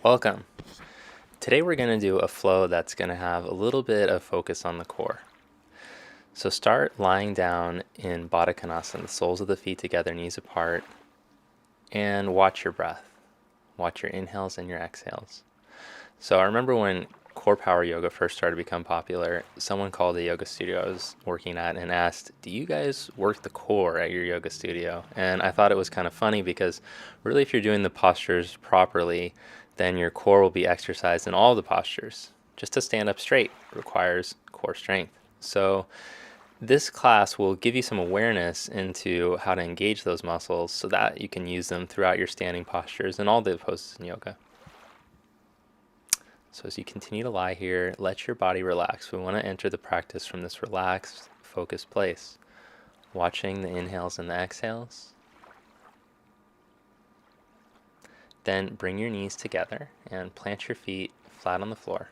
Welcome. Today we're going to do a flow that's going to have a little bit of focus on the core. So start lying down in Baddha Konasana, the soles of the feet together, knees apart, and watch your breath. Watch your inhales and your exhales. So I remember when core power yoga first started to become popular, someone called the yoga studio I was working at and asked, "Do you guys work the core at your yoga studio?" And I thought it was kind of funny because really if you're doing the postures properly, then your core will be exercised in all the postures. Just to stand up straight requires core strength. So this class will give you some awareness into how to engage those muscles so that you can use them throughout your standing postures and all the poses in yoga. So as you continue to lie here, let your body relax. We want to enter the practice from this relaxed, focused place, watching the inhales and the exhales. Then bring your knees together and plant your feet flat on the floor.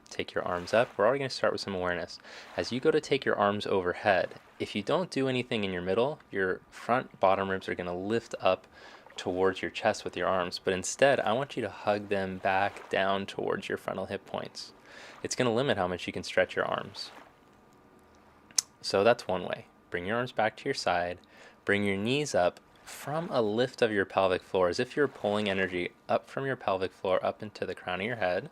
Take your arms up. We're already going to start with some awareness. As you go to take your arms overhead, if you don't do anything in your middle, your front bottom ribs are going to lift up towards your chest with your arms, but instead I want you to hug them back down towards your frontal hip points. It's going to limit how much you can stretch your arms. So that's one way. Bring your arms back to your side. Bring your knees up from a lift of your pelvic floor, as if you're pulling energy up from your pelvic floor up into the crown of your head.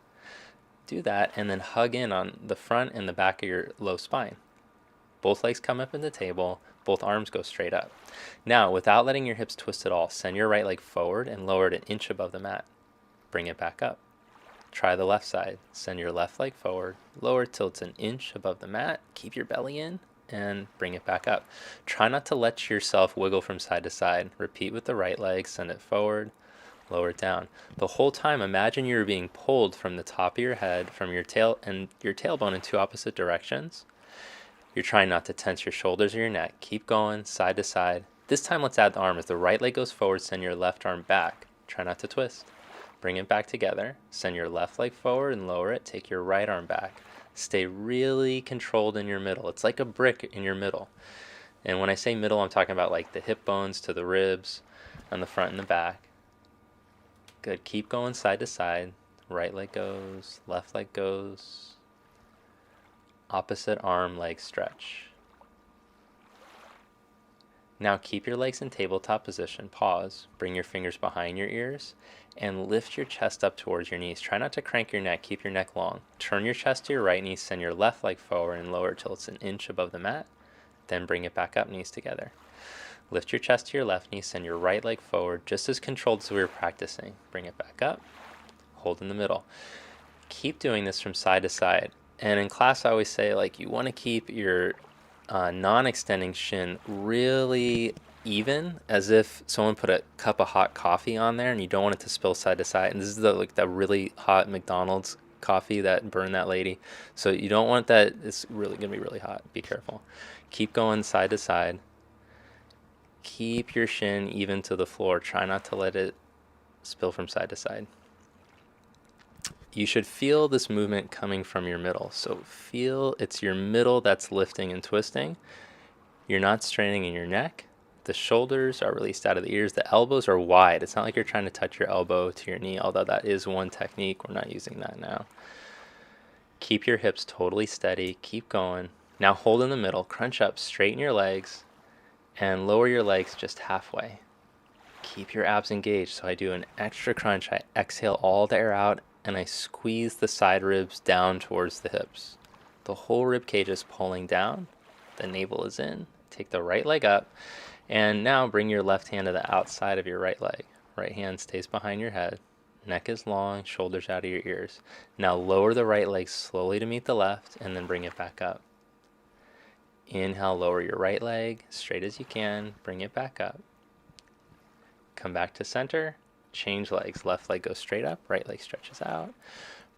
Do that and then hug in on the front and the back of your low spine. Both legs come up in the table, both arms go straight up. Now, without letting your hips twist at all, send your right leg forward and lower it an inch above the mat. Bring it back up. Try the left side. Send your left leg forward, lower till it's an inch above the mat. Keep your belly in and bring it back up. Try not to let yourself wiggle from side to side. Repeat with the right leg, send it forward, lower it down. The whole time, imagine you're being pulled from the top of your head, from your tail and your tailbone in two opposite directions. You're trying not to tense your shoulders or your neck. Keep going, side to side. This time, let's add the arm. As the right leg goes forward, send your left arm back. Try not to twist. Bring it back together. Send your left leg forward and lower it. Take your right arm back. Stay really controlled in your middle. It's like a brick in your middle. And when I say middle, I'm talking about like the hip bones to the ribs on the front and the back. Good. Keep going side to side. Right leg goes, left leg goes. Opposite arm leg stretch. Now keep your legs in tabletop position. Pause. Bring your fingers behind your ears and lift your chest up towards your knees. Try not to crank your neck. Keep your neck long. Turn your chest to your right knee. Send your left leg forward and lower till it's an inch above the mat. Then bring it back up, knees together. Lift your chest to your left knee. Send your right leg forward, just as controlled as we were practicing. Bring it back up. Hold in the middle. Keep doing this from side to side. And in class, I always say, like, you want to keep your non-extending shin really even, as if someone put a cup of hot coffee on there and you don't want it to spill side to side. And this is the really hot McDonald's coffee that burned that lady. So you don't want that. It's really going to be really hot. Be careful. Keep going side to side. Keep your shin even to the floor. Try not to let it spill from side to side. You should feel this movement coming from your middle. So feel it's your middle that's lifting and twisting. You're not straining in your neck. The shoulders are released out of the ears. The elbows are wide. It's not like you're trying to touch your elbow to your knee, although that is one technique. We're not using that now. Keep your hips totally steady. Keep going. Now hold in the middle. Crunch up. Straighten your legs and lower your legs just halfway. Keep your abs engaged. So I do an extra crunch. I exhale all the air out and I squeeze the side ribs down towards the hips. The whole rib cage is pulling down. The navel is in. Take the right leg up. And now bring your left hand to the outside of your right leg. Right hand stays behind your head. Neck is long, shoulders out of your ears. Now lower the right leg slowly to meet the left and then bring it back up. Inhale, lower your right leg straight as you can. Bring it back up. Come back to center. Change legs. Left leg goes straight up. Right leg stretches out.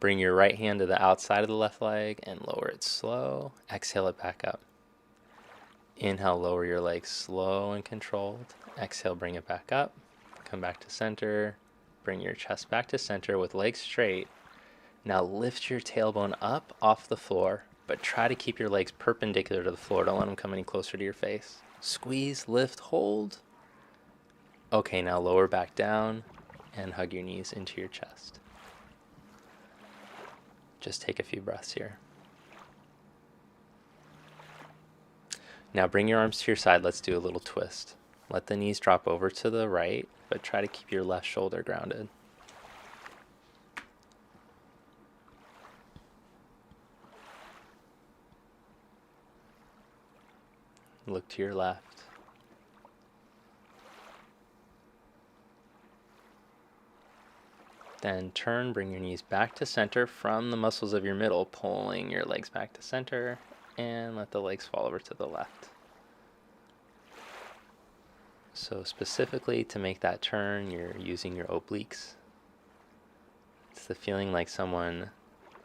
Bring your right hand to the outside of the left leg and lower it slow. Exhale it back up. Inhale, lower your legs slow and controlled. Exhale, bring it back up. Come back to center. Bring your chest back to center with legs straight. Now lift your tailbone up off the floor, but try to keep your legs perpendicular to the floor. Don't let them come any closer to your face. Squeeze, lift, hold. Okay, now lower back down and hug your knees into your chest. Just take a few breaths here. Now bring your arms to your side. Let's do a little twist. Let the knees drop over to the right, but try to keep your left shoulder grounded. Look to your left. Then turn, bring your knees back to center from the muscles of your middle, pulling your legs back to center, and let the legs fall over to the left. So specifically to make that turn, you're using your obliques. It's the feeling like someone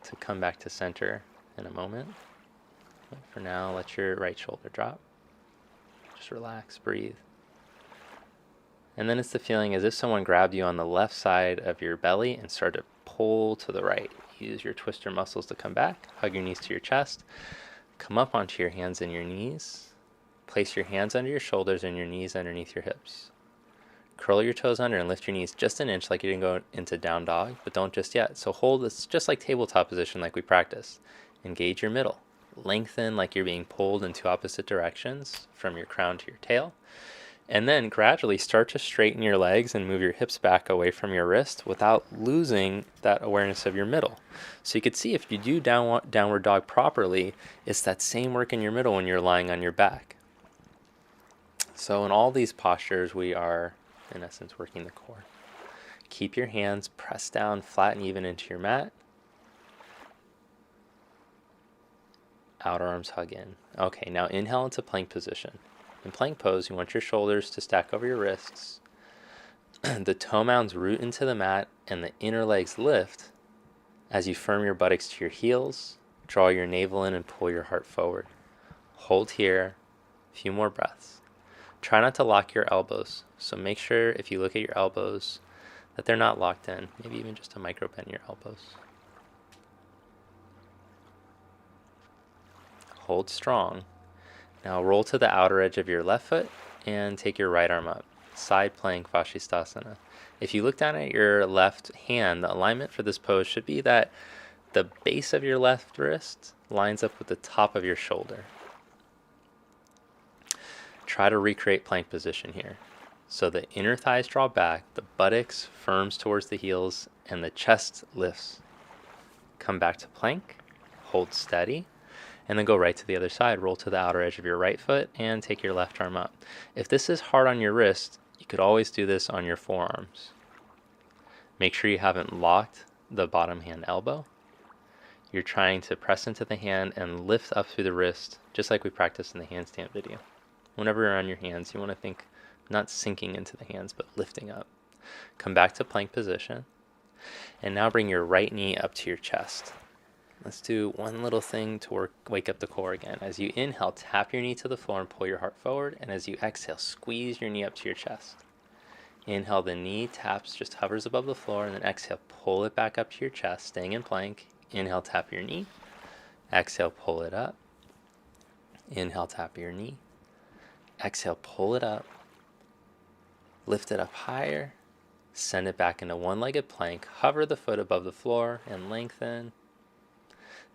to come back to center in a moment. But for now, let your right shoulder drop. Just relax, breathe. And then it's the feeling as if someone grabbed you on the left side of your belly and started to pull to the right. Use your twister muscles to come back. Hug your knees to your chest. Come up onto your hands and your knees. Place your hands under your shoulders and your knees underneath your hips. Curl your toes under and lift your knees just an inch like you didn't go into down dog, but don't just yet. So hold this just like tabletop position like we practiced. Engage your middle. Lengthen like you're being pulled in two opposite directions from your crown to your tail. And then gradually start to straighten your legs and move your hips back away from your wrist without losing that awareness of your middle. So you could see if you do downward dog properly, it's that same work in your middle when you're lying on your back. So in all these postures, we are, in essence, working the core. Keep your hands pressed down flat and even into your mat. Outer arms hug in. Okay, now inhale into plank position. In plank pose, you want your shoulders to stack over your wrists. The toe mounds root into the mat and the inner legs lift as you firm your buttocks to your heels, draw your navel in and pull your heart forward. Hold here, a few more breaths. Try not to lock your elbows, so make sure if you look at your elbows that they're not locked in, maybe even just a micro bend in your elbows. Hold strong. Now roll to the outer edge of your left foot and take your right arm up. Side plank Vashisthasana. If you look down at your left hand, the alignment for this pose should be that the base of your left wrist lines up with the top of your shoulder. Try to recreate plank position here. So the inner thighs draw back, the buttocks firms towards the heels, and the chest lifts. Come back to plank, hold steady. And then go right to the other side. Roll to the outer edge of your right foot and take your left arm up. If this is hard on your wrist, you could always do this on your forearms. Make sure you haven't locked the bottom hand elbow. You're trying to press into the hand and lift up through the wrist, just like we practiced in the handstand video. Whenever you're on your hands, you want to think not sinking into the hands, but lifting up. Come back to plank position. And now bring your right knee up to your chest. Let's do one little thing to wake up the core again. As you inhale, tap your knee to the floor and pull your heart forward. And as you exhale, squeeze your knee up to your chest. Inhale, the knee taps, just hovers above the floor. And then exhale, pull it back up to your chest, staying in plank. Inhale, tap your knee. Exhale, pull it up. Inhale, tap your knee. Exhale, pull it up. Lift it up higher. Send it back into one-legged plank. Hover the foot above the floor and lengthen.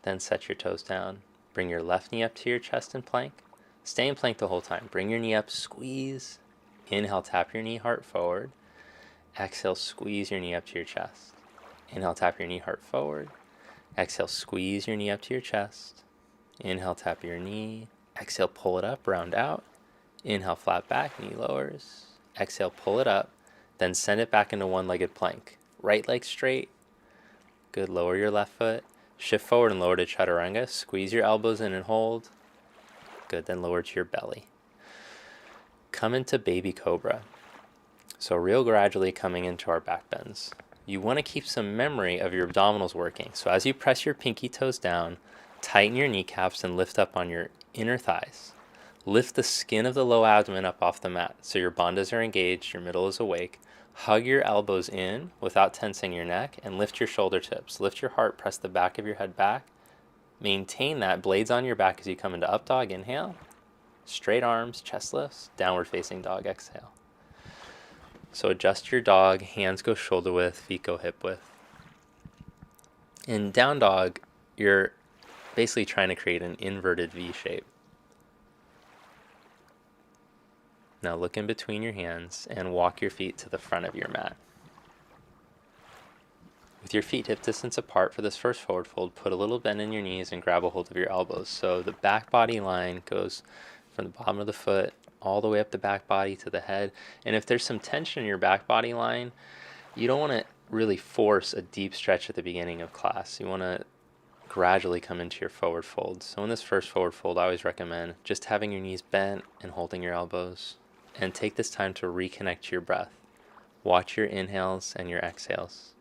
Then set your toes down. Bring your left knee up to your chest in plank. Stay in plank the whole time. Bring your knee up, squeeze. Inhale, tap your knee, heart forward. Exhale, squeeze your knee up to your chest. Inhale, tap your knee, heart forward. Exhale, squeeze your knee up to your chest. Inhale, tap your knee. Exhale, pull it up, round out. Inhale, flat back, knee lowers. Exhale, pull it up. Then send it back into one-legged plank. Right leg straight. Good, lower your left foot. Shift forward and lower to Chaturanga. Squeeze your elbows in and hold. Good, then lower to your belly. Come into Baby Cobra. So real gradually coming into our back bends. You want to keep some memory of your abdominals working. So as you press your pinky toes down, tighten your kneecaps and lift up on your inner thighs. Lift the skin of the low abdomen up off the mat. So your bandhas are engaged, your middle is awake. Hug your elbows in without tensing your neck and lift your shoulder tips. Lift your heart, press the back of your head back. Maintain that, blades on your back as you come into up dog, inhale. Straight arms, chest lifts, downward facing dog, exhale. So adjust your dog, hands go shoulder width, feet go hip width. In down dog, you're basically trying to create an inverted V shape. Now look in between your hands and walk your feet to the front of your mat. With your feet hip distance apart for this first forward fold, put a little bend in your knees and grab a hold of your elbows. So the back body line goes from the bottom of the foot all the way up the back body to the head. And if there's some tension in your back body line, you don't want to really force a deep stretch at the beginning of class. You want to gradually come into your forward fold. So in this first forward fold, I always recommend just having your knees bent and holding your elbows. And take this time to reconnect to your breath. Watch your inhales and your exhales.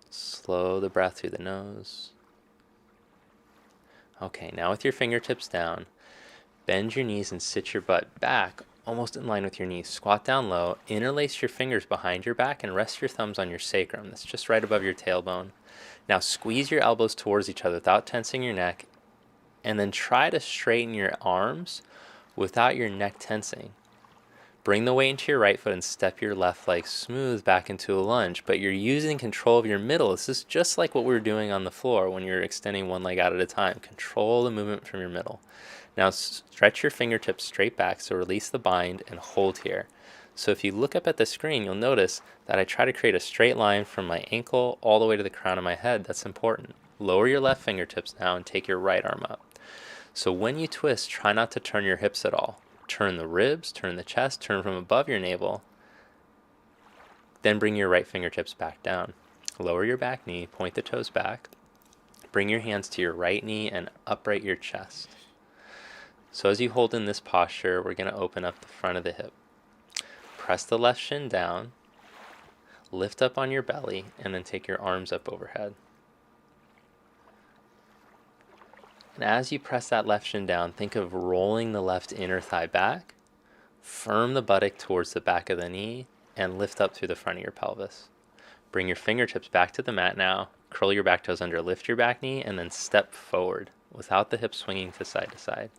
Slow the breath through the nose. Okay, now with your fingertips down, bend your knees and sit your butt back almost in line with your knees. Squat down low, interlace your fingers behind your back and rest your thumbs on your sacrum. That's just right above your tailbone. Now squeeze your elbows towards each other without tensing your neck, and then try to straighten your arms without your neck tensing. Bring the weight into your right foot and step your left leg smooth back into a lunge, but you're using control of your middle. This is just like what we were doing on the floor when you're extending one leg out at a time. Control the movement from your middle. Now stretch your fingertips straight back, so release the bind and hold here. So if you look up at the screen, you'll notice that I try to create a straight line from my ankle all the way to the crown of my head. That's important. Lower your left fingertips now and take your right arm up. So when you twist, try not to turn your hips at all. Turn the ribs, turn the chest, turn from above your navel. Then bring your right fingertips back down. Lower your back knee, point the toes back. Bring your hands to your right knee and upright your chest. So as you hold in this posture, we're going to open up the front of the hip. Press the left shin down, lift up on your belly, and then take your arms up overhead. And as you press that left shin down, think of rolling the left inner thigh back, firm the buttock towards the back of the knee, and lift up through the front of your pelvis. Bring your fingertips back to the mat now, curl your back toes under, lift your back knee, and then step forward without the hips swinging to side.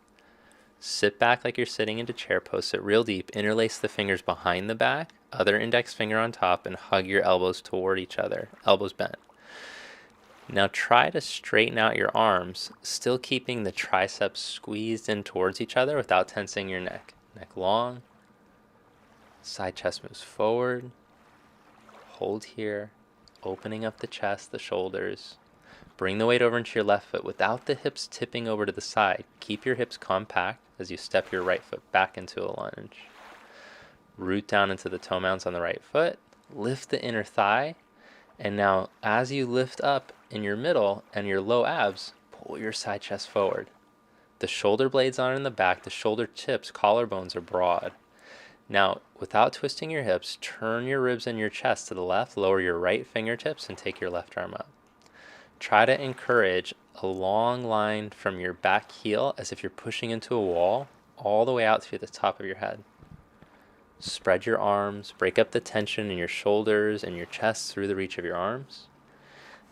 Sit back like you're sitting into chair pose, sit real deep, interlace the fingers behind the back, other index finger on top, and hug your elbows toward each other, elbows bent. Now try to straighten out your arms, still keeping the triceps squeezed in towards each other without tensing your neck. Neck long, side chest moves forward, hold here, opening up the chest, the shoulders. Bring the weight over into your left foot without the hips tipping over to the side. Keep your hips compact as you step your right foot back into a lunge. Root down into the toe mounds on the right foot, lift the inner thigh, and now as you lift up in your middle and your low abs, pull your side chest forward. The shoulder blades are in the back, the shoulder tips, collarbones are broad. Now, without twisting your hips, turn your ribs and your chest to the left, lower your right fingertips, and take your left arm up. Try to encourage a long line from your back heel as if you're pushing into a wall, all the way out through the top of your head. Spread your arms, break up the tension in your shoulders and your chest through the reach of your arms.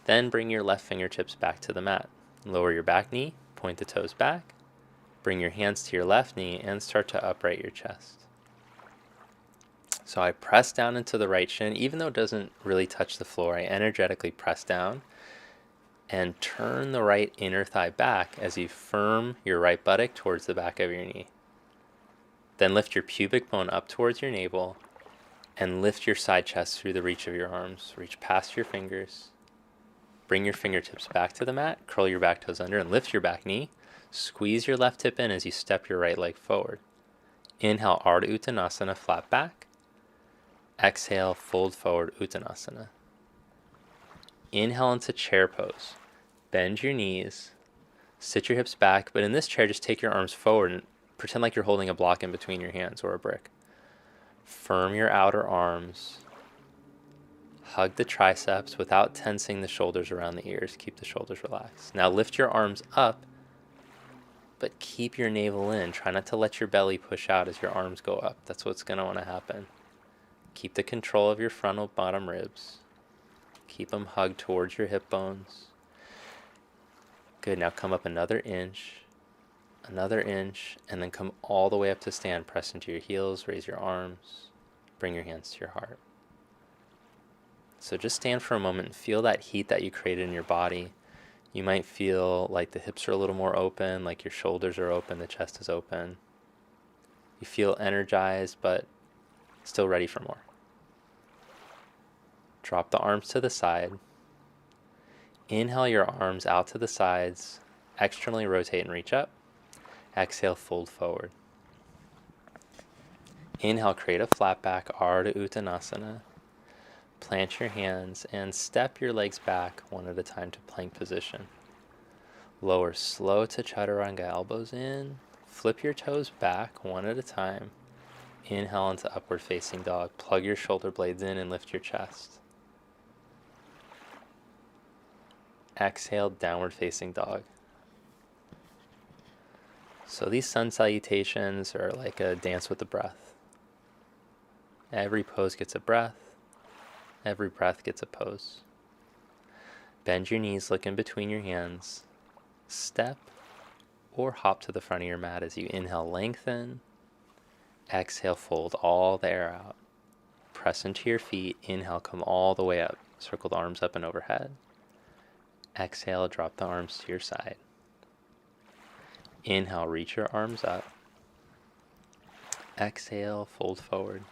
Then bring your left fingertips back to the mat. Lower your back knee, point the toes back. Bring your hands to your left knee and start to upright your chest. So I press down into the right shin, even though it doesn't really touch the floor, I energetically press down and turn the right inner thigh back as you firm your right buttock towards the back of your knee. Then lift your pubic bone up towards your navel and lift your side chest through the reach of your arms. Reach past your fingers. Bring your fingertips back to the mat, curl your back toes under and lift your back knee. Squeeze your left hip in as you step your right leg forward. Inhale, Ardha Uttanasana, flat back. Exhale, fold forward, Uttanasana. Inhale into chair pose. Bend your knees, sit your hips back, but in this chair, just take your arms forward and pretend like you're holding a block in between your hands or a brick. Firm your outer arms. Hug the triceps without tensing the shoulders around the ears. Keep the shoulders relaxed. Now lift your arms up, but keep your navel in. Try not to let your belly push out as your arms go up. That's what's going to want to happen. Keep the control of your frontal bottom ribs. Keep them hugged towards your hip bones. Good, now come up another inch, and then come all the way up to stand. Press into your heels, raise your arms, bring your hands to your heart. So just stand for a moment and feel that heat that you created in your body. You might feel like the hips are a little more open, like your shoulders are open, the chest is open. You feel energized, but still ready for more. Drop the arms to the side. Inhale your arms out to the sides, externally rotate and reach up. Exhale, fold forward. Inhale, create a flat back, Ardha Uttanasana. Plant your hands and step your legs back one at a time to plank position. Lower slow to Chaturanga, elbows in. Flip your toes back one at a time. Inhale into upward facing dog. Plug your shoulder blades in and lift your chest. Exhale, downward facing dog. So these sun salutations are like a dance with the breath. Every pose gets a breath. Every breath gets a pose. Bend your knees, look in between your hands. Step or hop to the front of your mat as you inhale, lengthen. Exhale, fold all the air out. Press into your feet. Inhale, come all the way up. Circle the arms up and overhead. Exhale, drop the arms to your side. Inhale, reach your arms up. Exhale, fold forward.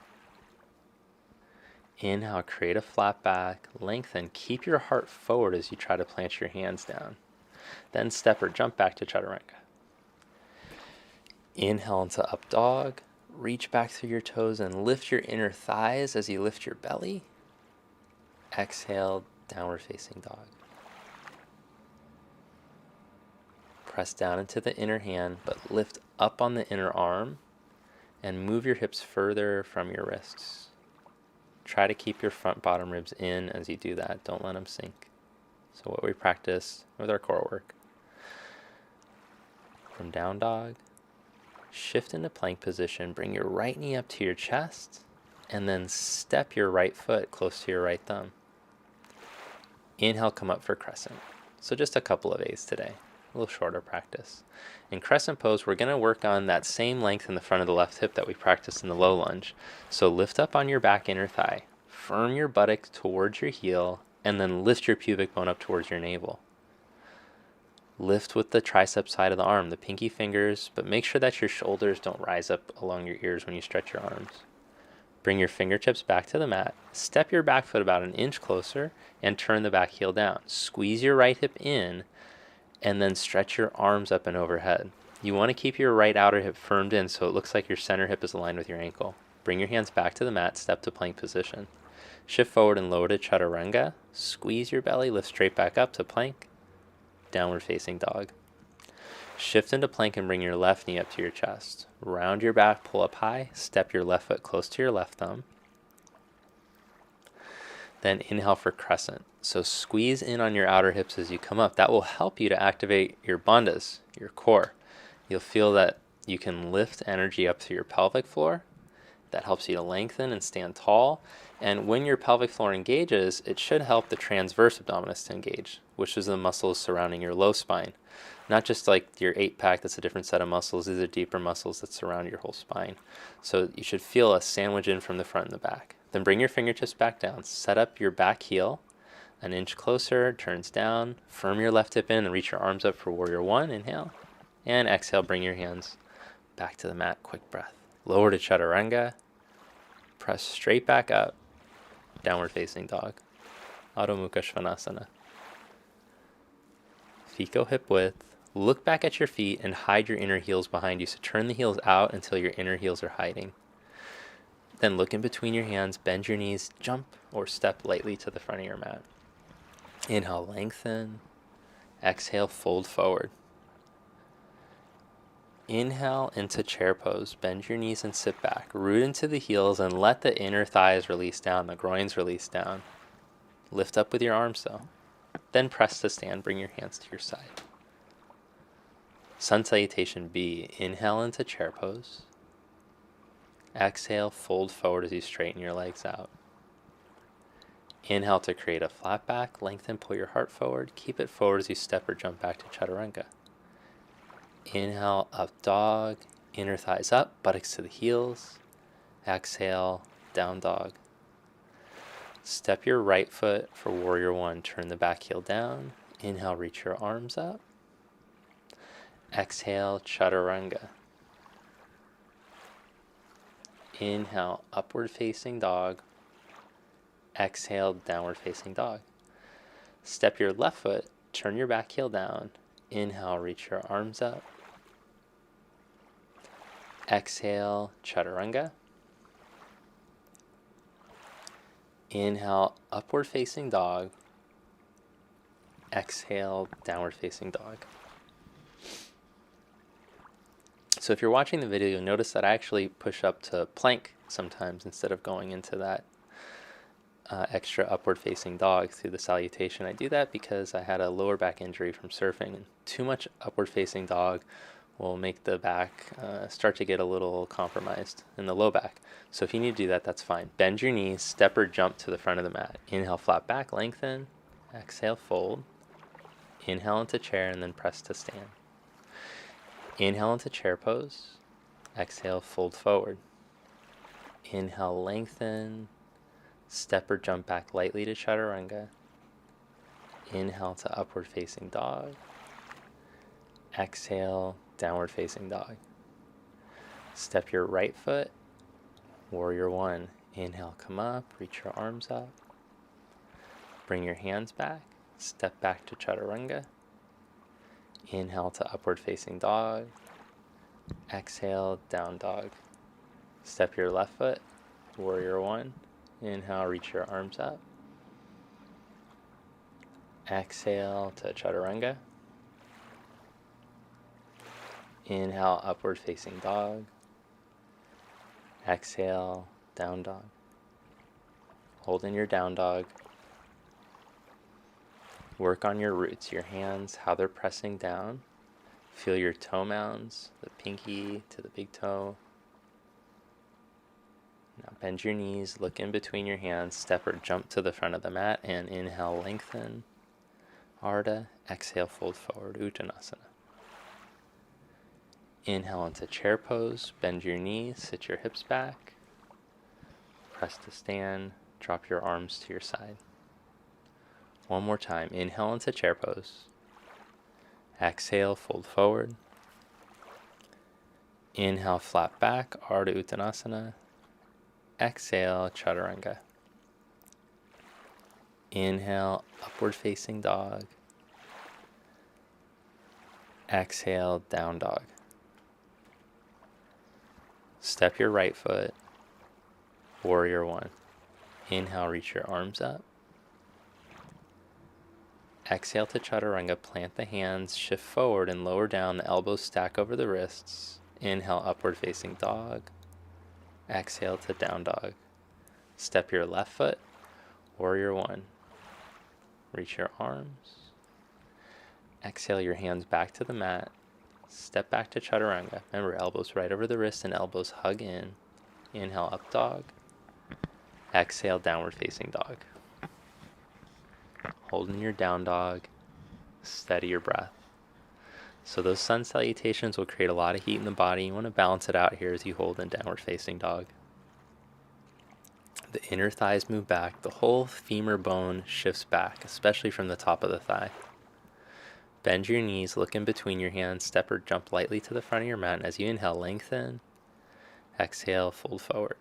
Inhale, create a flat back, lengthen, keep your heart forward as you try to plant your hands down. Then step or jump back to Chaturanga. Inhale into up dog, reach back through your toes and lift your inner thighs as you lift your belly. Exhale, downward facing dog. Press down into the inner hand, but lift up on the inner arm and move your hips further from your wrists. Try to keep your front bottom ribs in as you do that. Don't let them sink. So what we practice with our core work. From down dog, shift into plank position. Bring your right knee up to your chest and then step your right foot close to your right thumb. Inhale, come up for crescent. So just a couple of A's today. A little shorter practice. In crescent pose, we're going to work on that same length in the front of the left hip that we practiced in the low lunge. So lift up on your back inner thigh, firm your buttocks towards your heel, and then lift your pubic bone up towards your navel. Lift with the tricep side of the arm, the pinky fingers, but make sure that your shoulders don't rise up along your ears when you stretch your arms. Bring your fingertips back to the mat, step your back foot about an inch closer, and turn the back heel down. Squeeze your right hip in, and then stretch your arms up and overhead. You want to keep your right outer hip firmed in so it looks like your center hip is aligned with your ankle. Bring your hands back to the mat, step to plank position. Shift forward and lower to Chaturanga. Squeeze your belly, lift straight back up to plank. Downward facing dog. Shift into plank and bring your left knee up to your chest. Round your back, pull up high, step your left foot close to your left thumb. Then inhale for crescent. So squeeze in on your outer hips as you come up. That will help you to activate your bandhas, your core. You'll feel that you can lift energy up through your pelvic floor. That helps you to lengthen and stand tall. And when your pelvic floor engages, it should help the transverse abdominis to engage, which is the muscles surrounding your low spine. Not just like your 8-pack, that's a different set of muscles. These are deeper muscles that surround your whole spine. So you should feel a sandwich in from the front and the back. Then bring your fingertips back down. Set up your back heel an inch closer, turns down. Firm your left hip in and reach your arms up for warrior one. Inhale. And exhale, bring your hands back to the mat. Quick breath. Lower to Chaturanga. Press straight back up. Downward facing dog. Adho Mukha Svanasana. Feet go hip width. Look back at your feet and hide your inner heels behind you. So turn the heels out until your inner heels are hiding. Then look in between your hands, bend your knees, jump or step lightly to the front of your mat. Inhale, lengthen. Exhale, fold forward. Inhale into chair pose. Bend your knees and sit back. Root into the heels and let the inner thighs release down, the groins release down. Lift up with your arms though. Then press to stand. Bring your hands to your side. Sun Salutation B. Inhale into chair pose. Exhale, fold forward as you straighten your legs out. Inhale to create a flat back. Lengthen, pull your heart forward. Keep it forward as you step or jump back to Chaturanga. Inhale, up dog. Inner thighs up, buttocks to the heels. Exhale, down dog. Step your right foot for warrior one. Turn the back heel down. Inhale, reach your arms up. Exhale, chaturanga. Inhale, upward facing dog. Exhale, downward facing dog. Step your left foot, turn your back heel down. Inhale, reach your arms up. Exhale, chaturanga. Inhale, upward facing dog. Exhale, downward facing dog. So if you're watching the video, you'll notice that I actually push up to plank sometimes instead of going into that extra upward facing dog through the salutation. I do that because I had a lower back injury from surfing, and too much upward facing dog will make the back start to get a little compromised in the low back. So if you need to do that, that's fine. Bend your knees, step or jump to the front of the mat. Inhale, flat back, lengthen. Exhale, fold. Inhale into chair and then press to stand. Inhale into chair pose. Exhale, fold forward. Inhale, lengthen. Step or jump back lightly to chaturanga. Inhale to upward facing dog. Exhale, downward facing dog. Step your right foot, warrior one. Inhale, come up, reach your arms up. Bring your hands back, step back to chaturanga. Inhale to upward facing dog. Exhale, down dog. Step your left foot, warrior one. Inhale, reach your arms up. Exhale to chaturanga. Inhale, upward facing dog. Exhale, down dog. Hold in your down dog. Work on your roots, your hands, how they're pressing down. Feel your toe mounds, the pinky to the big toe. Now bend your knees, look in between your hands, step or jump to the front of the mat, and inhale, lengthen. Ardha. Exhale, fold forward, Uttanasana. Inhale into chair pose, bend your knees, sit your hips back. Press to stand, drop your arms to your side. One more time, inhale into chair pose. Exhale, fold forward. Inhale, flat back, Ardha Uttanasana. Exhale, chaturanga. Inhale, upward facing dog. Exhale, down dog. Step your right foot, warrior one. Inhale, reach your arms up. Exhale to chaturanga, plant the hands, shift forward and lower down, the elbows stack over the wrists. Inhale, upward facing dog. Exhale to down dog. Step your left foot, warrior one. Reach your arms. Exhale your hands back to the mat. Step back to chaturanga. Remember, elbows right over the wrist and elbows hug in. Inhale, up dog. Exhale, downward facing dog. Hold in your down dog. Steady your breath. So those sun salutations will create a lot of heat in the body. You want to balance it out here as you hold in downward facing dog. The inner thighs move back. The whole femur bone shifts back, especially from the top of the thigh. Bend your knees, look in between your hands, step or jump lightly to the front of your mat. As you inhale, lengthen. Exhale, fold forward.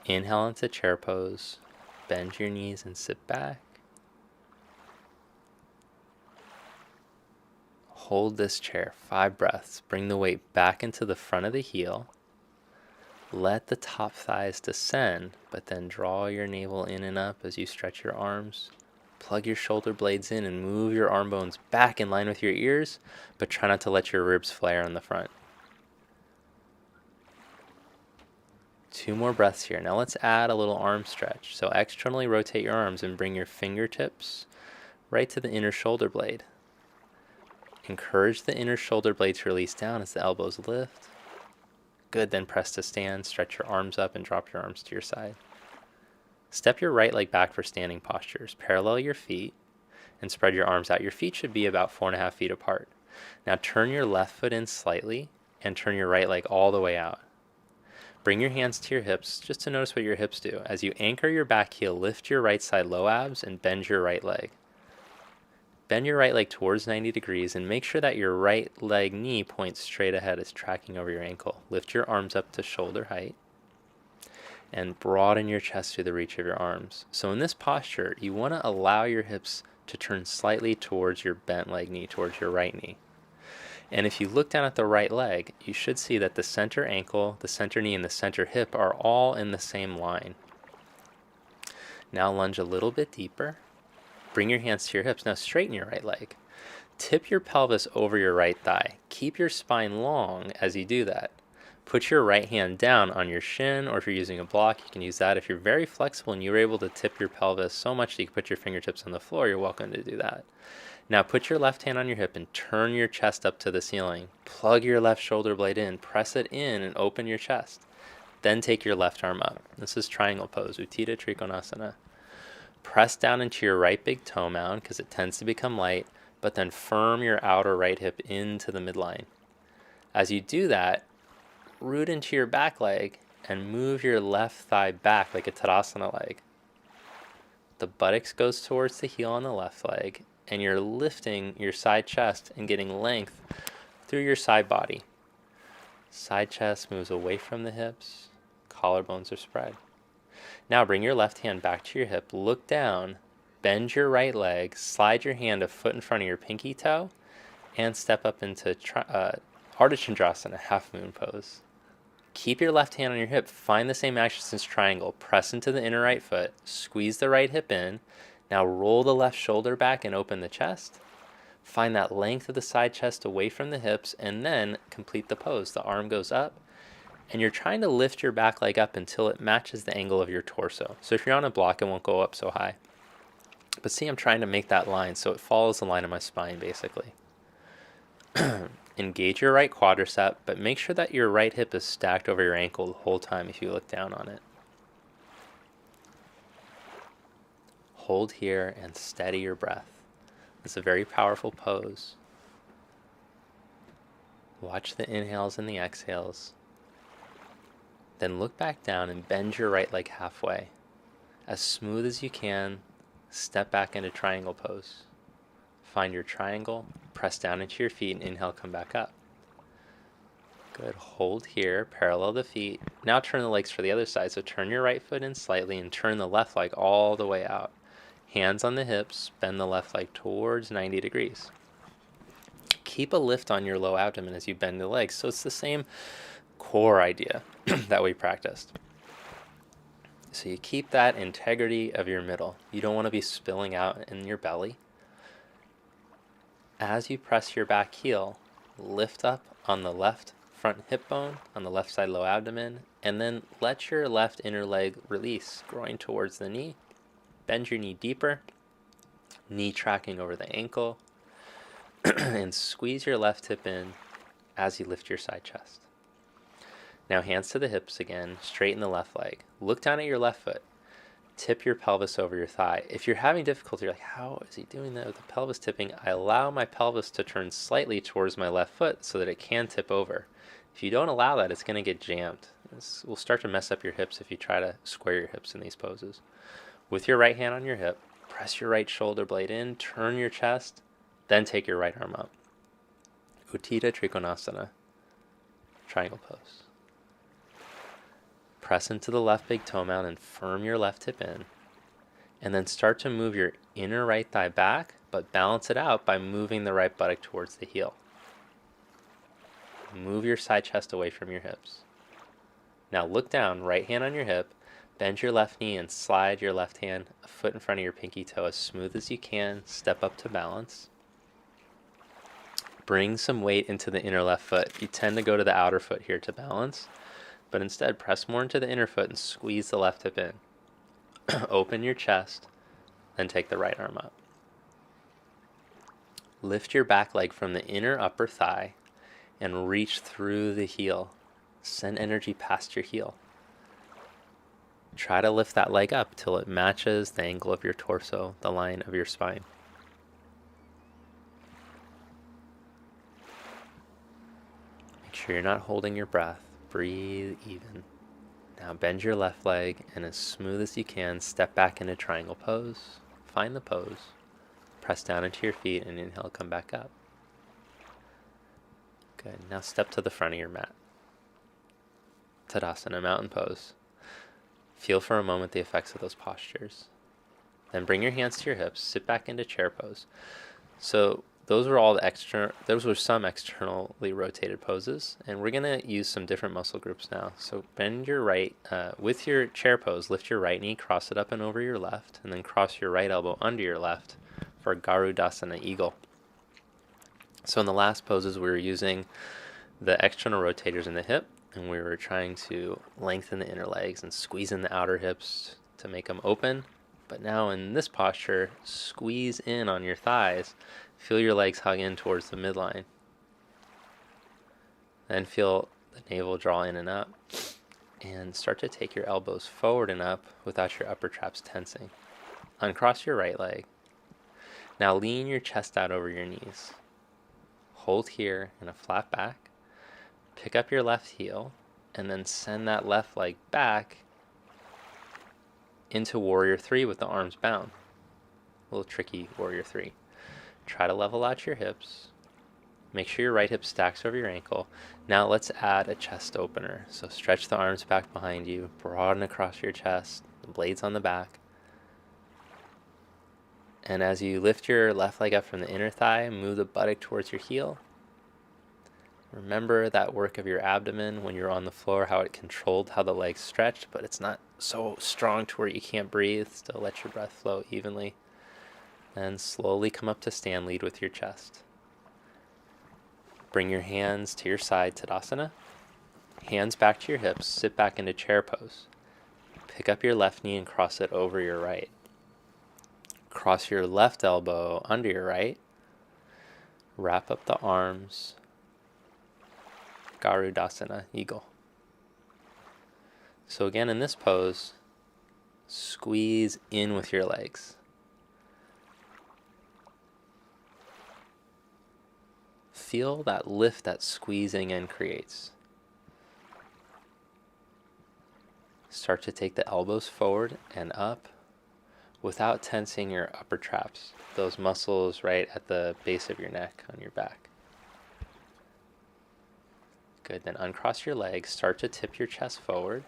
Inhale into chair pose. Bend your knees and sit back. Hold this chair, 5 breaths. Bring the weight back into the front of the heel. Let the top thighs descend, but then draw your navel in and up as you stretch your arms. Plug your shoulder blades in and move your arm bones back in line with your ears, but try not to let your ribs flare on the front. 2 more breaths here. Now let's add a little arm stretch. So externally rotate your arms and bring your fingertips right to the inner shoulder blade. Encourage the inner shoulder blade to release down as the elbows lift. Good, then press to stand, stretch your arms up and drop your arms to your side. Step your right leg back for standing postures. Parallel your feet and spread your arms out. Your feet should be about 4.5 feet apart. Now turn your left foot in slightly and turn your right leg all the way out. Bring your hands to your hips just to notice what your hips do. As you anchor your back heel, lift your right side low abs and bend your right leg. Bend your right leg towards 90 degrees and make sure that your right leg knee points straight ahead, is tracking over your ankle. Lift your arms up to shoulder height and broaden your chest to the reach of your arms. So in this posture, you want to allow your hips to turn slightly towards your bent leg knee, towards your right knee. And if you look down at the right leg, you should see that the center ankle, the center knee, and the center hip are all in the same line. Now lunge a little bit deeper. Bring your hands to your hips. Now straighten your right leg. Tip your pelvis over your right thigh. Keep your spine long as you do that. Put your right hand down on your shin, or if you're using a block, you can use that. If you're very flexible and you're able to tip your pelvis so much that you can put your fingertips on the floor, you're welcome to do that. Now put your left hand on your hip and turn your chest up to the ceiling. Plug your left shoulder blade in, press it in, and open your chest. Then take your left arm up. This is triangle pose, Utthita Trikonasana. Press down into your right big toe mound because it tends to become light, but then firm your outer right hip into the midline. As you do that, root into your back leg and move your left thigh back like a Tadasana leg. The buttocks goes towards the heel on the left leg, and you're lifting your side chest and getting length through your side body. Side chest moves away from the hips, collarbones are spread. Now bring your left hand back to your hip, look down, bend your right leg, slide your hand a foot in front of your pinky toe, and step up into Ardha Chandrasana, half moon pose. Keep your left hand on your hip, find the same action since triangle, press into the inner right foot, squeeze the right hip in. Now roll the left shoulder back and open the chest. Find that length of the side chest away from the hips, and then complete the pose. The arm goes up, and you're trying to lift your back leg up until it matches the angle of your torso. So if you're on a block, it won't go up so high. But see, I'm trying to make that line so it follows the line of my spine, basically. Engage your right quadricep, but make sure that your right hip is stacked over your ankle the whole time if you look down on it. Hold here and steady your breath. It's a very powerful pose. Watch the inhales and the exhales. Then look back down and bend your right leg halfway. As smooth as you can, step back into triangle pose. Find your triangle, press down into your feet, and inhale, come back up. Good, hold here, parallel the feet. Now turn the legs for the other side, so turn your right foot in slightly and turn the left leg all the way out. Hands on the hips, bend the left leg towards 90 degrees. Keep a lift on your low abdomen as you bend the legs, so it's the same core idea that we practiced. So you keep that integrity of your middle. You don't want to be spilling out in your belly. As you press your back heel, lift up on the left front hip bone, on the left side low abdomen, and then let your left inner leg release, groin towards the knee. Bend your knee deeper, knee tracking over the ankle, and squeeze your left hip in as you lift your side chest. Now hands to the hips again, straighten the left leg. Look down at your left foot. Tip your pelvis over your thigh. If you're having difficulty, you're like, how is he doing that with the pelvis tipping? I allow my pelvis to turn slightly towards my left foot so that it can tip over. If you don't allow that, it's going to get jammed. This will start to mess up your hips if you try to square your hips in these poses. With your right hand on your hip, press your right shoulder blade in, turn your chest, then take your right arm up. Utthita Trikonasana, triangle pose. Press into the left big toe mound and firm your left hip in. And then start to move your inner right thigh back, but balance it out by moving the right buttock towards the heel. Move your side chest away from your hips. Now look down, right hand on your hip, bend your left knee and slide your left hand a foot in front of your pinky toe as smooth as you can. Step up to balance. Bring some weight into the inner left foot. You tend to go to the outer foot here to balance, but instead press more into the inner foot and squeeze the left hip in. Open your chest, then take the right arm up. Lift your back leg from the inner upper thigh and reach through the heel. Send energy past your heel. Try to lift that leg up till it matches the angle of your torso, the line of your spine. Make sure you're not holding your breath. Breathe even. Now bend your left leg and as smooth as you can, step back into triangle pose. Find the pose. Press down into your feet and inhale, come back up. Good. Now step to the front of your mat. Tadasana, mountain pose. Feel for a moment the effects of those postures. Then bring your hands to your hips, sit back into chair pose. So those were some externally rotated poses, and we're gonna use some different muscle groups now. So bend your right, with your chair pose, lift your right knee, cross it up and over your left, and then cross your right elbow under your left for Garudasana Eagle. So in the last poses, we were using the external rotators in the hip, and we were trying to lengthen the inner legs and squeeze in the outer hips to make them open. But now in this posture, squeeze in on your thighs. Feel your legs hug in towards the midline. Then feel the navel draw in and up. And start to take your elbows forward and up without your upper traps tensing. Uncross your right leg. Now lean your chest out over your knees. Hold here in a flat back. Pick up your left heel and then send that left leg back into Warrior 3 with the arms bound. A little tricky Warrior 3. Try to level out your hips. Make sure your right hip stacks over your ankle. Now let's add a chest opener. So stretch the arms back behind you, broaden across your chest, the blades on the back. And as you lift your left leg up from the inner thigh, move the buttock towards your heel. Remember that work of your abdomen when you're on the floor, how it controlled how the legs stretched, but it's not so strong to where you can't breathe. Still let your breath flow evenly. And slowly come up to stand, lead with your chest. Bring your hands to your side, Tadasana. Hands back to your hips, sit back into chair pose. Pick up your left knee and cross it over your right. Cross your left elbow under your right. Wrap up the arms. Garudasana, Eagle. So again, in this pose, squeeze in with your legs. Feel that lift that squeezing in creates. Start to take the elbows forward and up without tensing your upper traps, those muscles right at the base of your neck on your back. Good, then uncross your legs, start to tip your chest forward.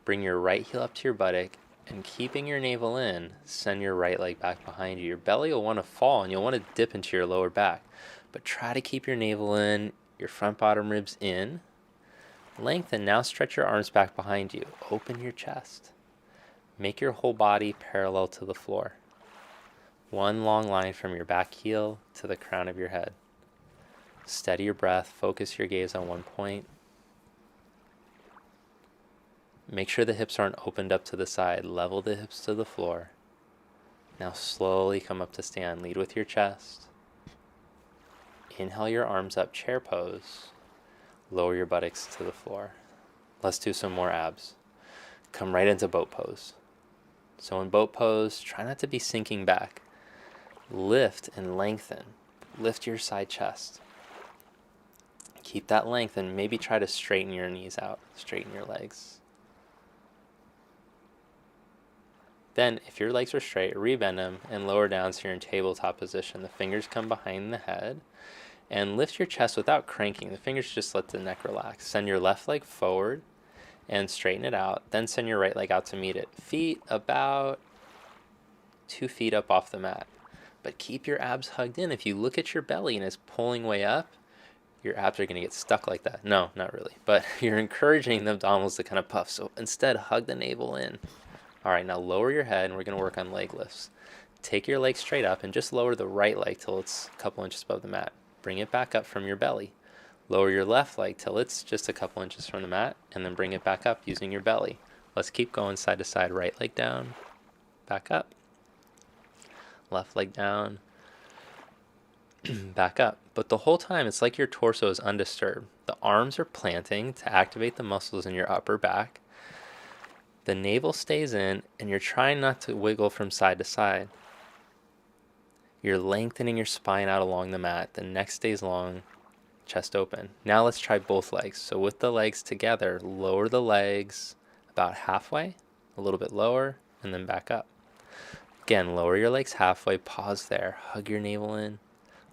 Bring your right heel up to your buttock, and keeping your navel in, send your right leg back behind you. Your belly will want to fall, and you'll want to dip into your lower back. But try to keep your navel in, your front bottom ribs in. Lengthen, now stretch your arms back behind you. Open your chest. Make your whole body parallel to the floor. One long line from your back heel to the crown of your head. Steady your breath, focus your gaze on one point. Make sure the hips aren't opened up to the side. Level the hips to the floor. Now slowly come up to stand. Lead with your chest. Inhale your arms up, chair pose. Lower your buttocks to the floor. Let's do some more abs. Come right into boat pose. So in boat pose, try not to be sinking back. Lift and lengthen. Lift your side chest. Keep that length and maybe try to straighten your knees out. Straighten your legs. Then, if your legs are straight, rebend them and lower down so you're in tabletop position. The fingers come behind the head. And lift your chest without cranking. The fingers just let the neck relax. Send your left leg forward and straighten it out. Then send your right leg out to meet it. Feet about 2 feet up off the mat. But keep your abs hugged in. If you look at your belly and it's pulling way up, your abs are going to get stuck like that. No, not really. But you're encouraging the abdominals to kind of puff. So instead, hug the navel in. All right, now lower your head and we're going to work on leg lifts. Take your leg straight up and just lower the right leg till it's a couple inches above the mat. Bring it back up from your belly. Lower your left leg till it's just a couple inches from the mat, and then bring it back up using your belly. Let's keep going side to side. Right leg down, back up. Left leg down, back up. But the whole time, it's like your torso is undisturbed. The arms are planting to activate the muscles in your upper back. The navel stays in, and you're trying not to wiggle from side to side. You're lengthening your spine out along the mat. The neck stays long, chest open. Now let's try both legs. So with the legs together, lower the legs about halfway, a little bit lower, and then back up. Again, lower your legs halfway, pause there, hug your navel in,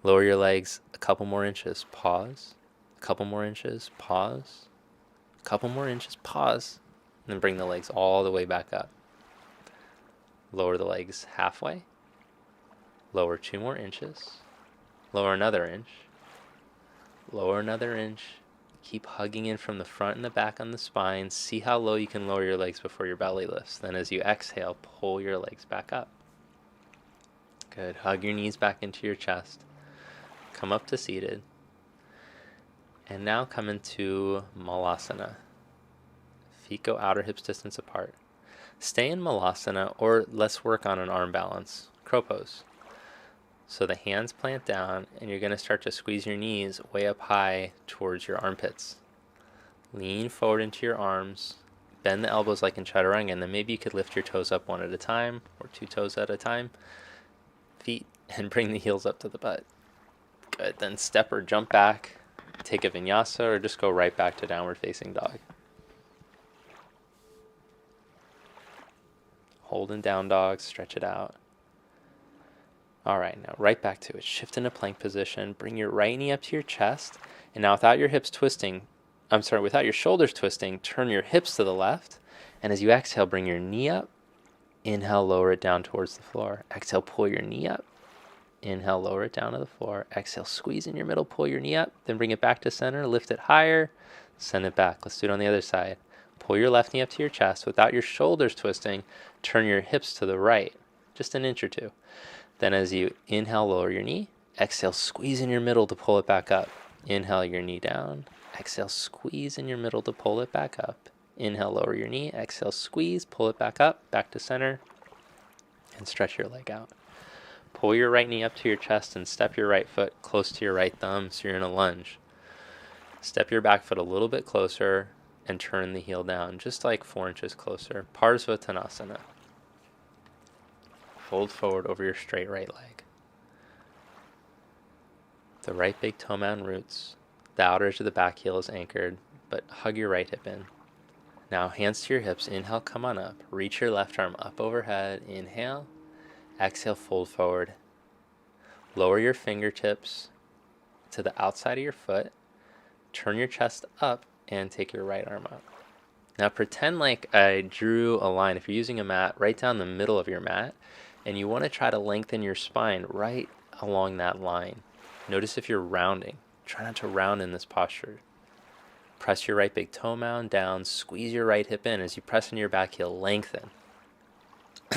lower your legs a couple more inches, pause, a couple more inches, pause, a couple more inches, pause, and then bring the legs all the way back up. Lower the legs halfway, lower 2 more inches, lower another inch, lower another inch. Keep hugging in from the front and the back on the spine. See how low you can lower your legs before your belly lifts. Then as you exhale, pull your legs back up. Good. Hug your knees back into your chest. Come up to seated. And now come into Malasana. Feet go outer hips distance apart. Stay in Malasana, or let's work on an arm balance. Crow pose. So the hands plant down, and you're going to start to squeeze your knees way up high towards your armpits. Lean forward into your arms. Bend the elbows like in Chaturanga, and then maybe you could lift your toes up 1 at a time, or 2 toes at a time. Feet, and bring the heels up to the butt. Good. Then step or jump back. Take a vinyasa, or just go right back to downward facing dog. Hold in down dog, stretch it out. All right, now right back to it. Shift into plank position. Bring your right knee up to your chest. And now without your shoulders twisting, turn your hips to the left. And as you exhale, bring your knee up. Inhale, lower it down towards the floor. Exhale, pull your knee up. Inhale, lower it down to the floor. Exhale, squeeze in your middle, pull your knee up. Then bring it back to center, lift it higher, send it back. Let's do it on the other side. Pull your left knee up to your chest. Without your shoulders twisting, turn your hips to the right, just an inch or two. Then as you inhale, lower your knee. Exhale, squeeze in your middle to pull it back up. Inhale your knee down. Exhale, squeeze in your middle to pull it back up. Inhale, lower your knee. Exhale, squeeze, pull it back up, back to center, and stretch your leg out. Pull your right knee up to your chest and step your right foot close to your right thumb so you're in a lunge. Step your back foot a little bit closer and turn the heel down, just like 4 inches closer. Parsvottanasana. Fold forward over your straight right leg. The right big toe mound roots. The outer edge of the back heel is anchored, but hug your right hip in. Now hands to your hips. Inhale, come on up. Reach your left arm up overhead. Inhale. Exhale, fold forward. Lower your fingertips to the outside of your foot. Turn your chest up and take your right arm up. Now pretend like I drew a line. If you're using a mat, right down the middle of your mat, and you want to try to lengthen your spine right along that line. Notice if you're rounding. Try not to round in this posture. Press your right big toe mound down, squeeze your right hip in. As you press into your back heel, lengthen.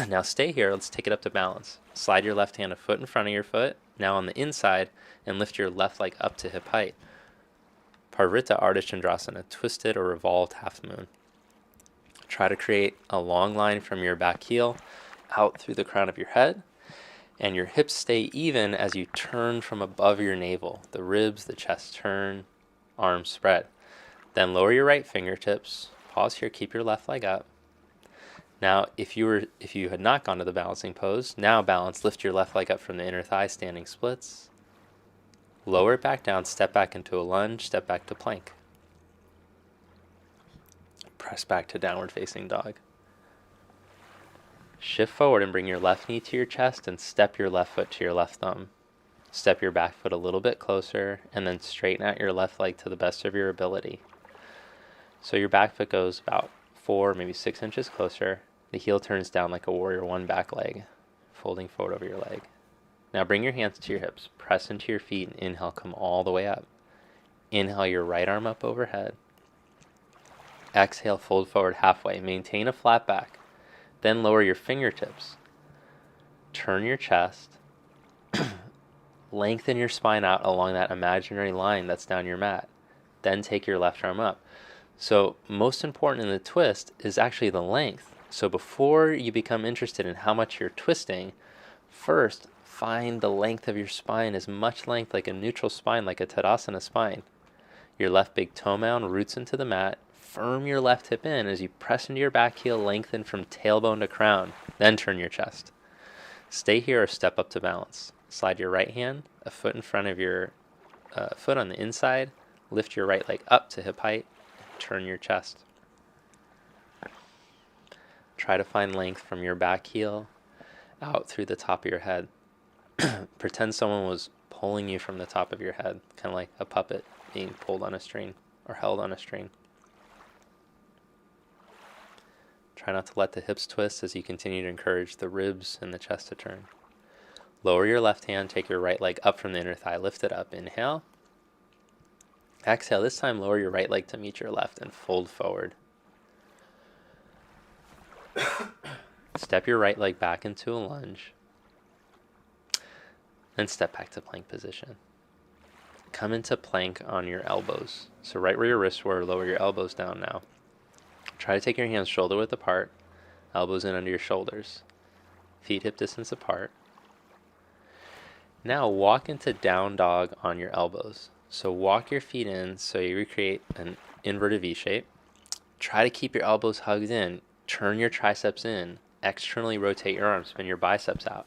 Now stay here, let's take it up to balance. Slide your left hand a foot in front of your foot, now on the inside, and lift your left leg up to hip height. Parvrita Ardha Chandrasana, twisted or revolved half moon. Try to create a long line from your back heel out through the crown of your head, and your hips stay even as you turn from above your navel. The ribs, the chest turn, arms spread. Then lower your right fingertips. Pause here, keep your left leg up. Now, if you had not gone to the balancing pose, now balance, lift your left leg up from the inner thigh, standing splits. Lower it back down, step back into a lunge, step back to plank. Press back to downward facing dog. Shift forward and bring your left knee to your chest and step your left foot to your left thumb. Step your back foot a little bit closer and then straighten out your left leg to the best of your ability. So your back foot goes about 4, maybe 6 inches closer. The heel turns down like a warrior 1 back leg, folding forward over your leg. Now bring your hands to your hips, press into your feet, and inhale, come all the way up. Inhale your right arm up overhead. Exhale, fold forward halfway. Maintain a flat back. Then lower your fingertips. Turn your chest. Lengthen your spine out along that imaginary line that's down your mat. Then take your left arm up. So most important in the twist is actually the length. So before you become interested in how much you're twisting, first find the length of your spine, as much length like a neutral spine, like a Tadasana spine. Your left big toe mound roots into the mat. Firm your left hip in as you press into your back heel, lengthen from tailbone to crown. Then turn your chest. Stay here or step up to balance. Slide your right hand a foot in front of your foot on the inside. Lift your right leg up to hip height. Turn your chest. Try to find length from your back heel out through the top of your head. Pretend someone was pulling you from the top of your head, kind of like a puppet being pulled on a string or held on a string. Try not to let the hips twist as you continue to encourage the ribs and the chest to turn. Lower your left hand, take your right leg up from the inner thigh, lift it up, inhale. Exhale, this time lower your right leg to meet your left and fold forward. Step your right leg back into a lunge. Then step back to plank position. Come into plank on your elbows. So right where your wrists were, lower your elbows down now. Try to take your hands shoulder width apart, elbows in under your shoulders, feet hip distance apart. Now walk into down dog on your elbows. So walk your feet in so you recreate an inverted V shape. Try to keep your elbows hugged in. Turn your triceps in. Externally rotate your arms, spin your biceps out.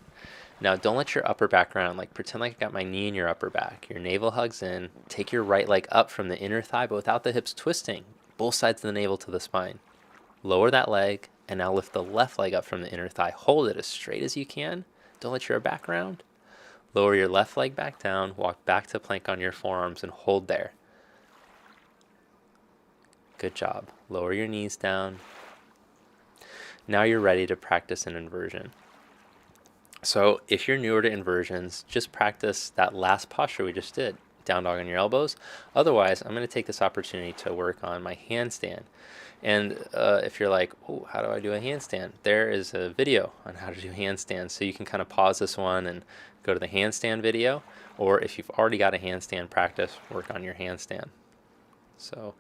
Now don't let your upper back round, like pretend like I got my knee in your upper back. Your navel hugs in. Take your right leg up from the inner thigh, but without the hips twisting. Both sides of the navel to the spine. Lower that leg, and now lift the left leg up from the inner thigh. Hold it as straight as you can. Don't let your back round. Lower your left leg back down, walk back to plank on your forearms, and hold there. Good job. Lower your knees down. Now you're ready to practice an inversion. So if you're newer to inversions, just practice that last posture we just did. Down dog on your elbows. Otherwise, I'm going to take this opportunity to work on my handstand. And if you're like, oh, how do I do a handstand? There is a video on how to do handstands. So you can kind of pause this one and go to the handstand video. Or if you've already got a handstand practice, work on your handstand. So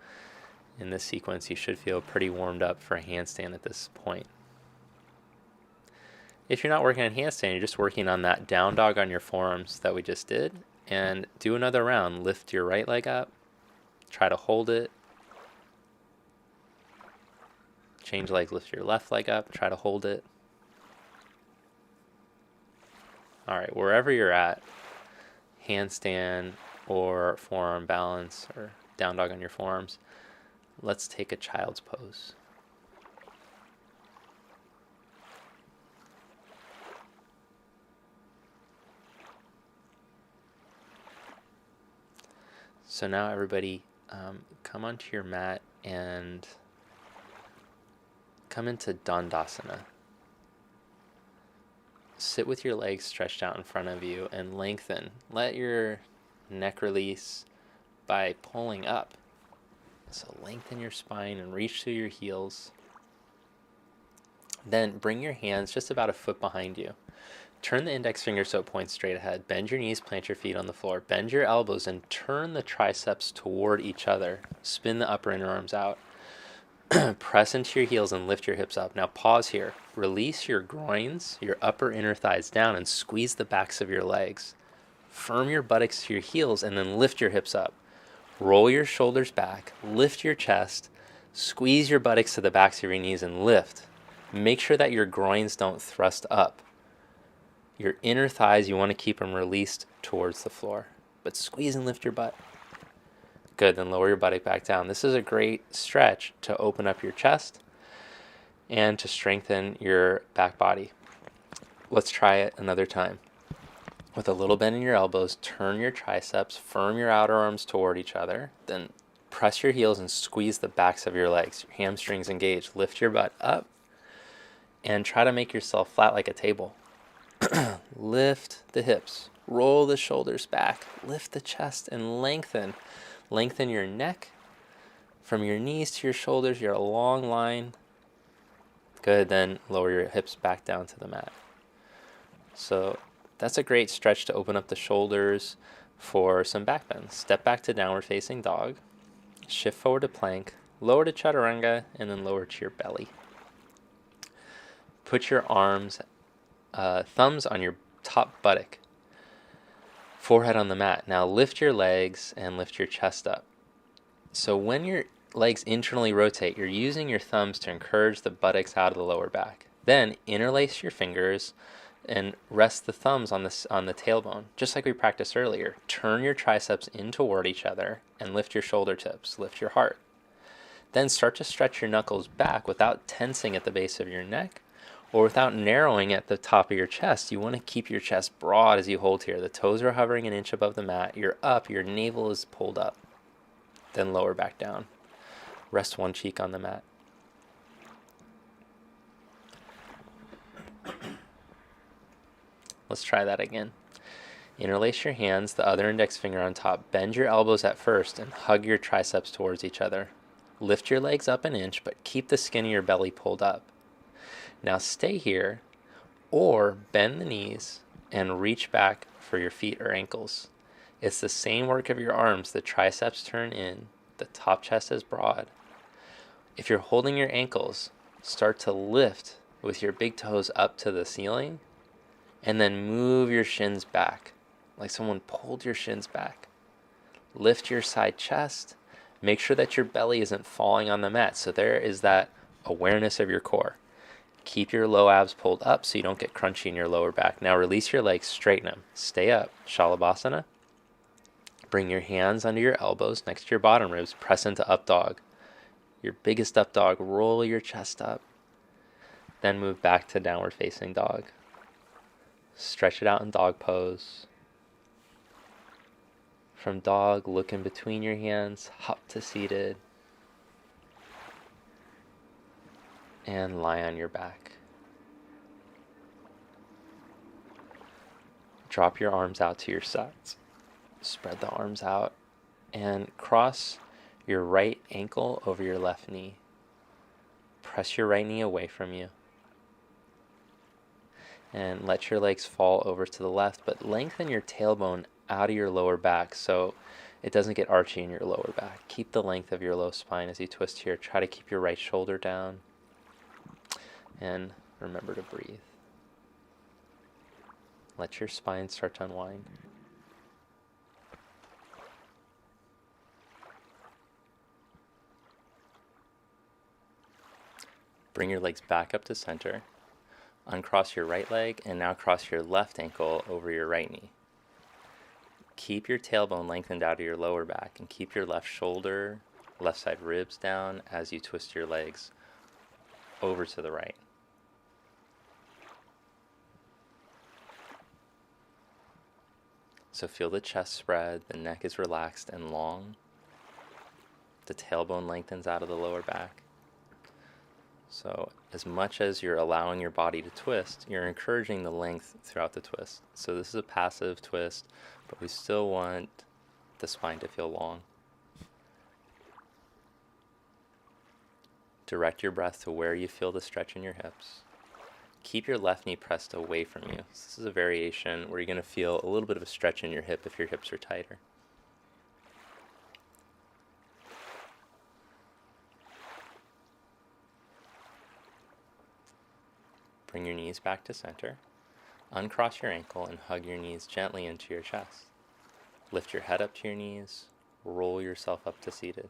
in this sequence, you should feel pretty warmed up for a handstand at this point. If you're not working on handstand, you're just working on that down dog on your forearms that we just did. And do another round. Lift your right leg up. Try to hold it. Change legs, lift your left leg up. Try to hold it. All right, wherever you're at, handstand or forearm balance or down dog on your forearms, let's take a child's pose. So now everybody come onto your mat and come into Dandasana. Sit with your legs stretched out in front of you and lengthen. Let your neck release by pulling up. So lengthen your spine and reach through your heels. Then bring your hands just about a foot behind you. Turn the index finger so it points straight ahead. Bend your knees, plant your feet on the floor. Bend your elbows and turn the triceps toward each other. Spin the upper inner arms out. Press into your heels and lift your hips up. Now pause here. Release your groins, your upper inner thighs down, and squeeze the backs of your legs. Firm your buttocks to your heels and then lift your hips up. Roll your shoulders back. Lift your chest. Squeeze your buttocks to the backs of your knees and lift. Make sure that your groins don't thrust up. Your inner thighs, you want to keep them released towards the floor. But squeeze and lift your butt. Good, then lower your buttock back down. This is a great stretch to open up your chest and to strengthen your back body. Let's try it another time. With a little bend in your elbows, turn your triceps, firm your outer arms toward each other, then press your heels and squeeze the backs of your legs. Your hamstrings engaged. Lift your butt up and try to make yourself flat like a table. Lift the hips, roll the shoulders back, lift the chest and lengthen. Lengthen your neck from your knees to your shoulders. You're a long line. Good, then lower your hips back down to the mat. So that's a great stretch to open up the shoulders for some back bends. Step back to downward facing dog. Shift forward to plank. Lower to chaturanga and then lower to your belly. Put your arms, thumbs on your top buttock. Forehead on the mat. Now lift your legs and lift your chest up. So when your legs internally rotate, you're using your thumbs to encourage the buttocks out of the lower back. Then interlace your fingers and rest the thumbs on the tailbone, just like we practiced earlier. Turn your triceps in toward each other and lift your shoulder tips. Lift your heart. Then start to stretch your knuckles back without tensing at the base of your neck or without narrowing at the top of your chest. You want to keep your chest broad as you hold here. The toes are hovering an inch above the mat. You're up, your navel is pulled up. Then lower back down. Rest one cheek on the mat. Let's try that again. Interlace your hands, the other index finger on top. Bend your elbows at first and hug your triceps towards each other. Lift your legs up an inch, but keep the skin of your belly pulled up. Now stay here, or bend the knees and reach back for your feet or ankles. It's the same work of your arms. The triceps turn in, the top chest is broad. If you're holding your ankles, start to lift with your big toes up to the ceiling, and then move your shins back, like someone pulled your shins back. Lift your side chest. Make sure that your belly isn't falling on the mat. So there is that awareness of your core. Keep your low abs pulled up so you don't get crunchy in your lower back. Now release your legs, straighten them. Stay up. Shalabhasana. Bring your hands under your elbows next to your bottom ribs. Press into up dog. Your biggest up dog. Roll your chest up. Then move back to downward facing dog. Stretch it out in dog pose. From dog, look in between your hands, hop to seated, and lie on your back. Drop your arms out to your sides. Spread the arms out and cross your right ankle over your left knee. Press your right knee away from you. And let your legs fall over to the left, but lengthen your tailbone out of your lower back so it doesn't get archy in your lower back. Keep the length of your low spine as you twist here. Try to keep your right shoulder down. And remember to breathe. Let your spine start to unwind. Bring your legs back up to center. Uncross your right leg and now cross your left ankle over your right knee. Keep your tailbone lengthened out of your lower back and keep your left shoulder, left side ribs down as you twist your legs over to the right. So feel the chest spread, the neck is relaxed and long. The tailbone lengthens out of the lower back. So as much as you're allowing your body to twist, you're encouraging the length throughout the twist. So this is a passive twist, but we still want the spine to feel long. Direct your breath to where you feel the stretch in your hips. Keep your left knee pressed away from you. This is a variation where you're going to feel a little bit of a stretch in your hip if your hips are tighter. Bring your knees back to center. Uncross your ankle and hug your knees gently into your chest. Lift your head up to your knees. Roll yourself up to seated.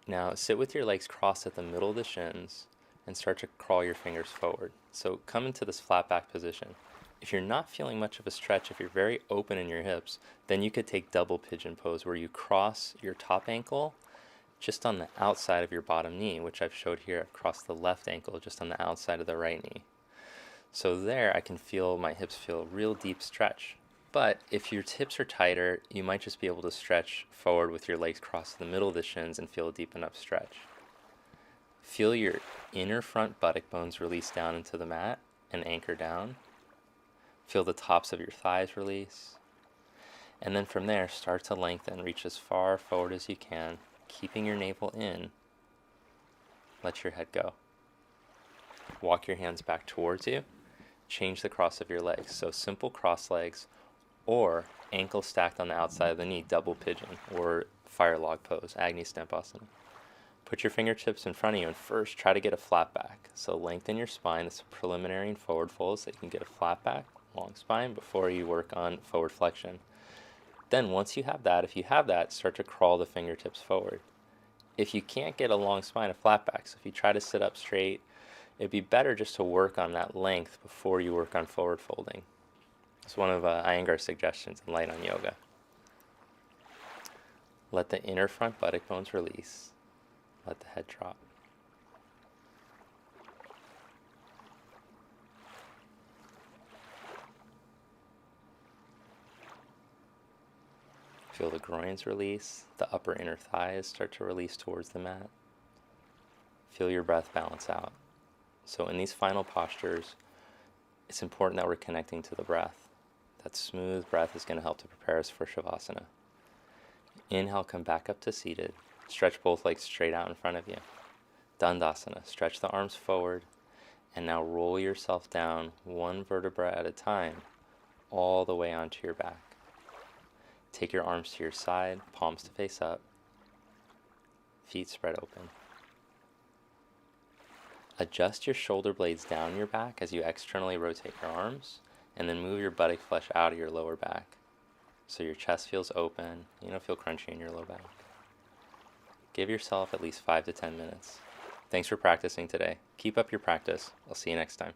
Now sit with your legs crossed at the middle of the shins and start to crawl your fingers forward. So come into this flat back position. If you're not feeling much of a stretch, if you're very open in your hips, then you could take double pigeon pose where you cross your top ankle just on the outside of your bottom knee, which I've showed here. I've crossed the left ankle just on the outside of the right knee. So there I can feel my hips feel a real deep stretch. But if your hips are tighter, you might just be able to stretch forward with your legs crossed in the middle of the shins and feel a deep enough stretch. Feel your inner front buttock bones release down into the mat and anchor down. Feel the tops of your thighs release. And then from there, start to lengthen. Reach as far forward as you can, keeping your navel in. Let your head go. Walk your hands back towards you. Change the cross of your legs. So simple cross legs or ankle stacked on the outside of the knee, double pigeon, or fire log pose, Agni Stempasana. Put your fingertips in front of you and first try to get a flat back. So lengthen your spine. This is preliminary and forward fold so you can get a flat back, long spine before you work on forward flexion. Then once you have that, if you have that, start to crawl the fingertips forward. If you can't get a long spine, a flat back, so if you try to sit up straight, it'd be better just to work on that length before you work on forward folding. It's one of Iyengar's suggestions in Light on Yoga. Let the inner front buttock bones release. Let the head drop. Feel the groins release, the upper inner thighs start to release towards the mat. Feel your breath balance out. So in these final postures, it's important that we're connecting to the breath. That smooth breath is going to help to prepare us for Shavasana. Inhale, come back up to seated. Stretch both legs straight out in front of you. Dandasana, stretch the arms forward, and now roll yourself down one vertebra at a time, all the way onto your back. Take your arms to your side, palms to face up, feet spread open. Adjust your shoulder blades down your back as you externally rotate your arms, and then move your buttock flesh out of your lower back. So your chest feels open, you don't feel crunchy in your low back. Give yourself at least 5 to 10 minutes. Thanks for practicing today. Keep up your practice. I'll see you next time.